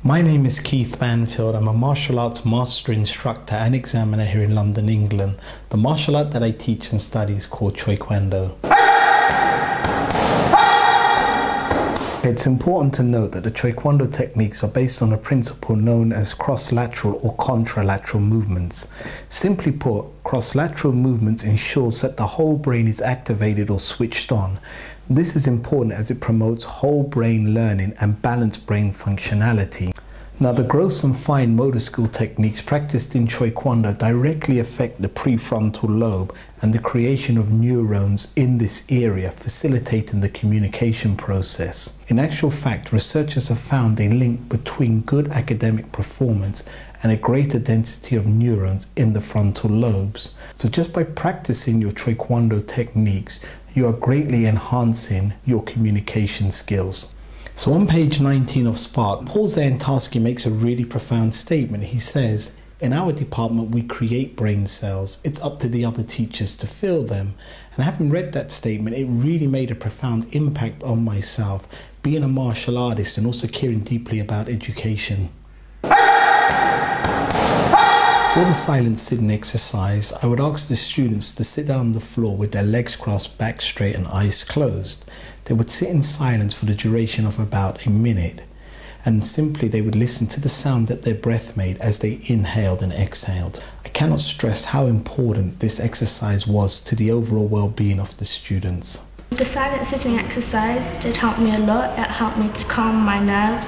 My name is Keith Banfield. I'm a martial arts master instructor and examiner here in London, England. The martial art that I teach and study is called Taekwondo. It's important to note that the Taekwondo techniques are based on a principle known as cross-lateral or contralateral movements. Simply put, cross-lateral movements ensures that the whole brain is activated or switched on. This is important as it promotes whole brain learning and balanced brain functionality. Now, the gross and fine motor skill techniques practiced in Taekwondo directly affect the prefrontal lobe and the creation of neurons in this area, facilitating the communication process. In actual fact, researchers have found a link between good academic performance and a greater density of neurons in the frontal lobes. So just by practicing your Taekwondo techniques, you are greatly enhancing your communication skills. So on page 19 of Spark, Paul Zantarski makes a really profound statement. He says, "In our department, we create brain cells. It's up to the other teachers to fill them." And having read that statement, it really made a profound impact on myself, being a martial artist and also caring deeply about education. For the silent sitting exercise, I would ask the students to sit down on the floor with their legs crossed, back straight and eyes closed. They would sit in silence for the duration of about a minute, and simply they would listen to the sound that their breath made as they inhaled and exhaled. I cannot stress how important this exercise was to the overall well-being of the students. The silent sitting exercise did help me a lot. It helped me to calm my nerves.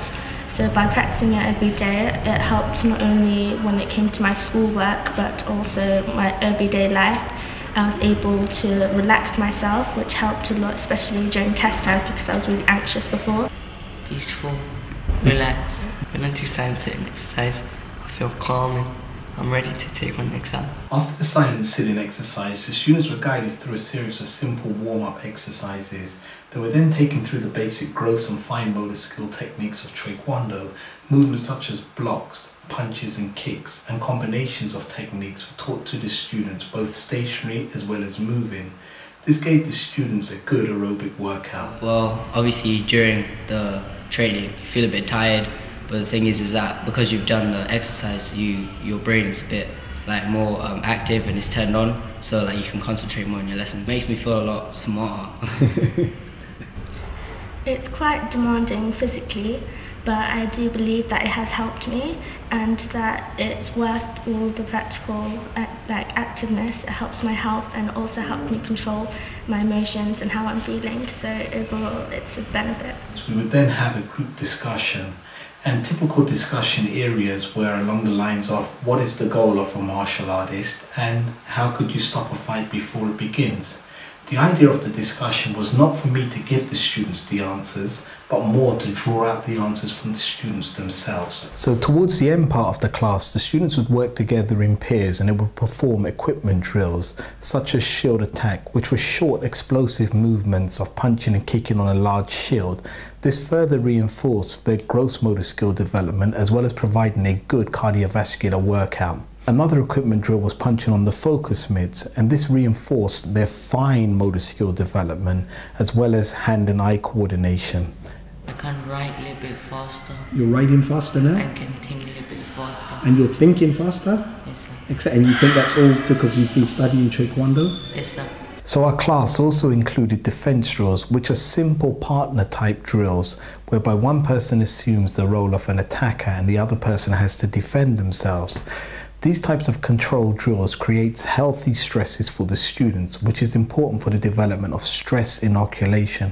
So by practicing it every day, it helped not only when it came to my schoolwork, but also my everyday life. I was able to relax myself, which helped a lot, especially during test time because I was really anxious before. Peaceful, relax. When I do silent sitting exercise, I feel calm and I'm ready to take on the exam. After the silent sitting exercise, the students were guided through a series of simple warm-up exercises. They were then taken through the basic gross and fine motor skill techniques of Taekwondo. Movements such as blocks, punches and kicks and combinations of techniques were taught to the students, both stationary as well as moving. This gave the students a good aerobic workout. Well, obviously during the training you feel a bit tired, but the thing is that because you've done the exercise, your brain is a bit more active and it's turned on, so you can concentrate more on your lessons. It makes me feel a lot smarter. It's quite demanding physically, but I do believe that it has helped me and that it's worth all the practical activeness. It helps my health and also helps me control my emotions and how I'm feeling, so overall it's a benefit. We would then have a group discussion, and typical discussion areas were along the lines of what is the goal of a martial artist and how could you stop a fight before it begins. The idea of the discussion was not for me to give the students the answers, but more to draw out the answers from the students themselves. So towards the end part of the class, the students would work together in pairs and they would perform equipment drills, such as shield attack, which were short explosive movements of punching and kicking on a large shield. This further reinforced their gross motor skill development as well as providing a good cardiovascular workout. Another equipment drill was punching on the focus mitts, and this reinforced their fine motor skill development as well as hand and eye coordination. I can write a little bit faster. You're writing faster now? I can think a little bit faster. And you're thinking faster? Yes, sir. And you think that's all because you've been studying Taekwondo? Yes, sir. So our class also included defense drills, which are simple partner type drills, whereby one person assumes the role of an attacker and the other person has to defend themselves. These types of control drills creates healthy stresses for the students, which is important for the development of stress inoculation,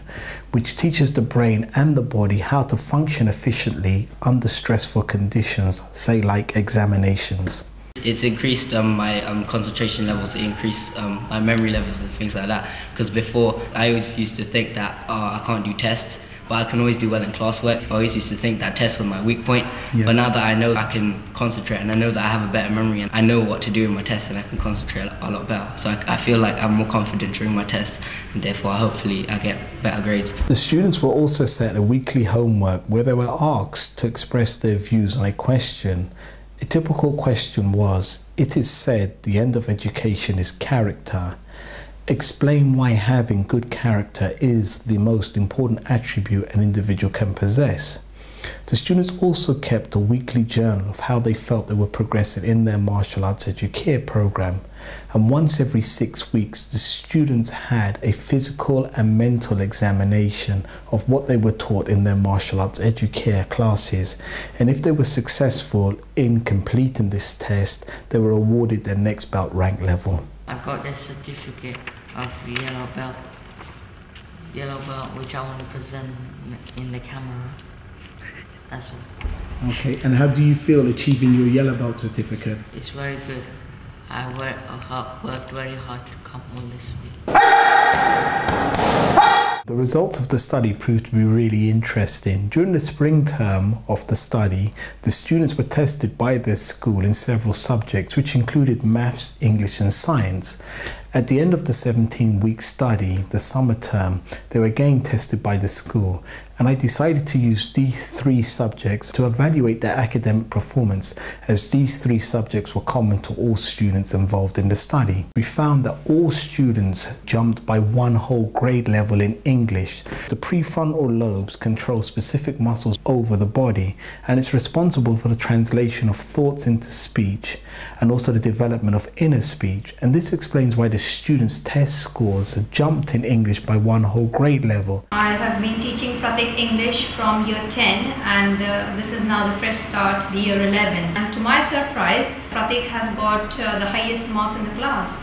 which teaches the brain and the body how to function efficiently under stressful conditions, say like examinations. It's increased my concentration levels, it increased my memory levels and things like that, because before I always used to think that I can't do tests, but I can always do well in classwork. I always used to think that tests were my weak point, yes. But now that I know I can concentrate and I know that I have a better memory and I know what to do in my tests and I can concentrate a lot better. So I feel like I'm more confident during my tests and therefore hopefully I get better grades. The students were also set a weekly homework where they were asked to express their views on a question. A typical question was, it is said the end of education is character. Explain why having good character is the most important attribute an individual can possess. The students also kept a weekly journal of how they felt they were progressing in their martial arts educare program, and once every 6 weeks the students had a physical and mental examination of what they were taught in their martial arts educare classes, and if they were successful in completing this test they were awarded their next belt rank level. I got this certificate of yellow belt which I want to present in the camera. That's all. Okay, and how do you feel achieving your yellow belt certificate? It's very good. I worked very hard to come all this way. The results of the study proved to be really interesting. During the spring term of the study, the students were tested by their school in several subjects, which included maths, English and science. At the end of the 17-week study, the summer term, they were again tested by the school, and I decided to use these 3 subjects to evaluate their academic performance, as these 3 subjects were common to all students involved in the study. We found that all students jumped by 1 whole grade level in English. The prefrontal lobes control specific muscles over the body, and it's responsible for the translation of thoughts into speech and also the development of inner speech, and this explains why the students' test scores jumped in English by 1 whole grade level. I have been teaching Pratik English from year 10, and this is now the fresh start, the year 11. And to my surprise, Pratik has got the highest marks in the class.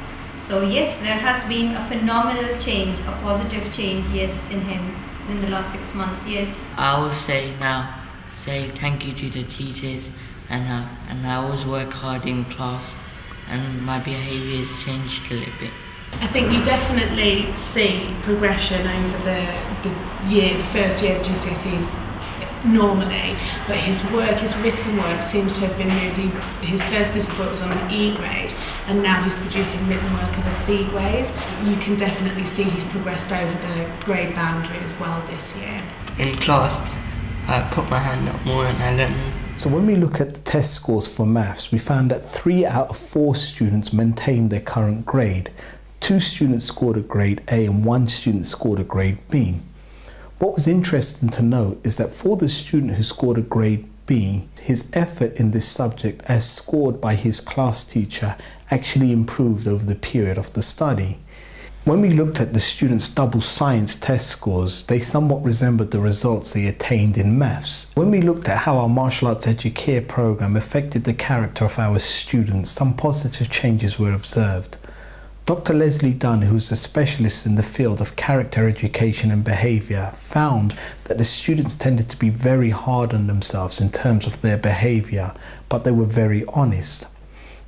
So yes, there has been a phenomenal change, a positive change, yes, in him in the last 6 months, yes. I will say thank you to the teachers, and I always work hard in class, and my behaviour has changed a little bit. I think you definitely see progression over the first year of GCSEs normally, but his written work seems to have been moved. His first physical work was on an E grade, and now he's producing written work of a C grade. You can definitely see he's progressed over the grade boundary as well this year. In class, I put my hand up more and I learned. So when we look at the test scores for maths, we found that 3 out of 4 students maintained their current grade. 2 students scored a grade A and 1 student scored a grade B. What was interesting to note is that for the student who scored a grade B, his effort in this subject as scored by his class teacher actually improved over the period of the study. When we looked at the students' double science test scores, they somewhat resembled the results they attained in maths. When we looked at how our martial arts educare program affected the character of our students, some positive changes were observed. Dr. Leslie Dunn, who is a specialist in the field of character education and behaviour, found that the students tended to be very hard on themselves in terms of their behaviour, but they were very honest.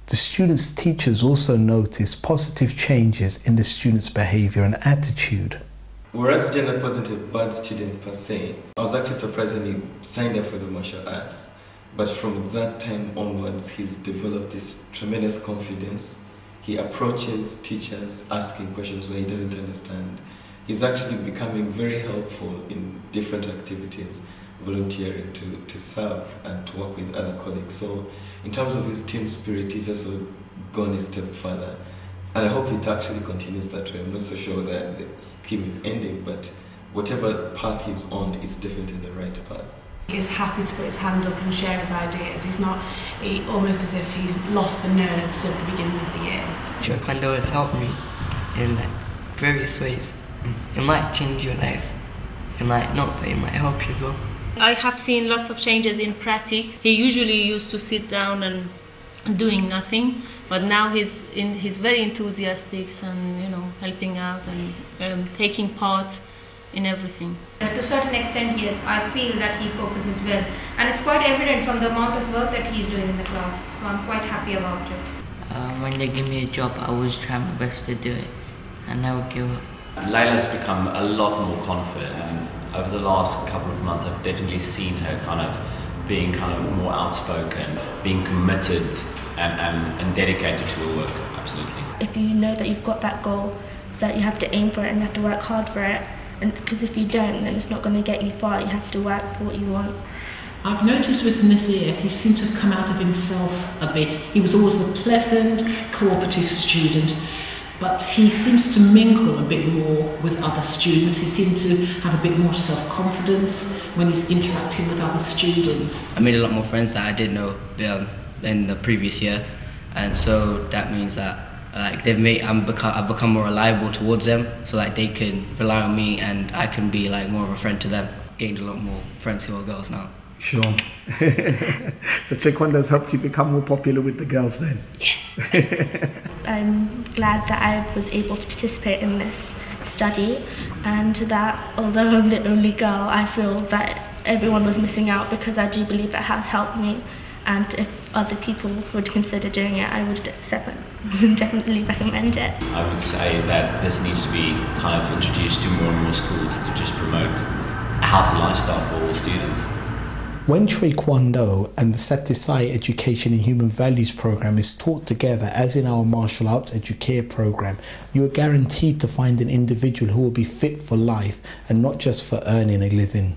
The students' teachers also noticed positive changes in the students' behaviour and attitude. Whereas Jenna wasn't a bad student per se, I was actually surprised when he signed up for the martial arts. But from that time onwards, he's developed this tremendous confidence. He approaches teachers asking questions where he doesn't understand. He's actually becoming very helpful in different activities, volunteering to serve and to work with other colleagues. So in terms of his team spirit, he's also gone a step further. And I hope it actually continues that way. I'm not so sure that the scheme is ending, but whatever path he's on, it's definitely the right path. He's happy to put his hand up and share his ideas. Almost as if he's lost the nerves at the beginning of the year. Taekwondo has helped me in various ways. It might change your life, it might not, but it might help you as well. I have seen lots of changes in Pratik. He usually used to sit down and doing nothing, but now he's very enthusiastic and helping out and taking part in everything. To a certain extent, yes, I feel that he focuses well, and it's quite evident from the amount of work that he's doing in the class, so I'm quite happy about it. When they give me a job, I always try my best to do it and never give up. Layla's become a lot more confident. Over the last couple of months, I've definitely seen her being more outspoken, being committed and dedicated to her work, absolutely. If you know that you've got that goal, that you have to aim for it and you have to work hard for it, and because if you don't, then it's not going to get you far. You have to work for what you want. I've noticed within this year, he seemed to have come out of himself a bit. He was always the pleasant, cooperative student, but he seems to mingle a bit more with other students. He seems to have a bit more self-confidence when he's interacting with other students. I made a lot more friends that I didn't know in the previous year, and so that means that like I've become more reliable towards them, so like they can rely on me and I can be like more of a friend to them. Gained a lot more friends who are girls now. Sure. So Taekwondo has helped you become more popular with the girls then? Yeah. I'm glad that I was able to participate in this study, and that although I'm the only girl, I feel that everyone was missing out, because I do believe it has helped me, and if other people would consider doing it, I would definitely recommend it. I would say that this needs to be kind of introduced to more and more schools to just promote a healthy lifestyle for all students. When Taekwondo and the Satisai Education in Human Values program is taught together, as in our martial arts educare program, you are guaranteed to find an individual who will be fit for life and not just for earning a living.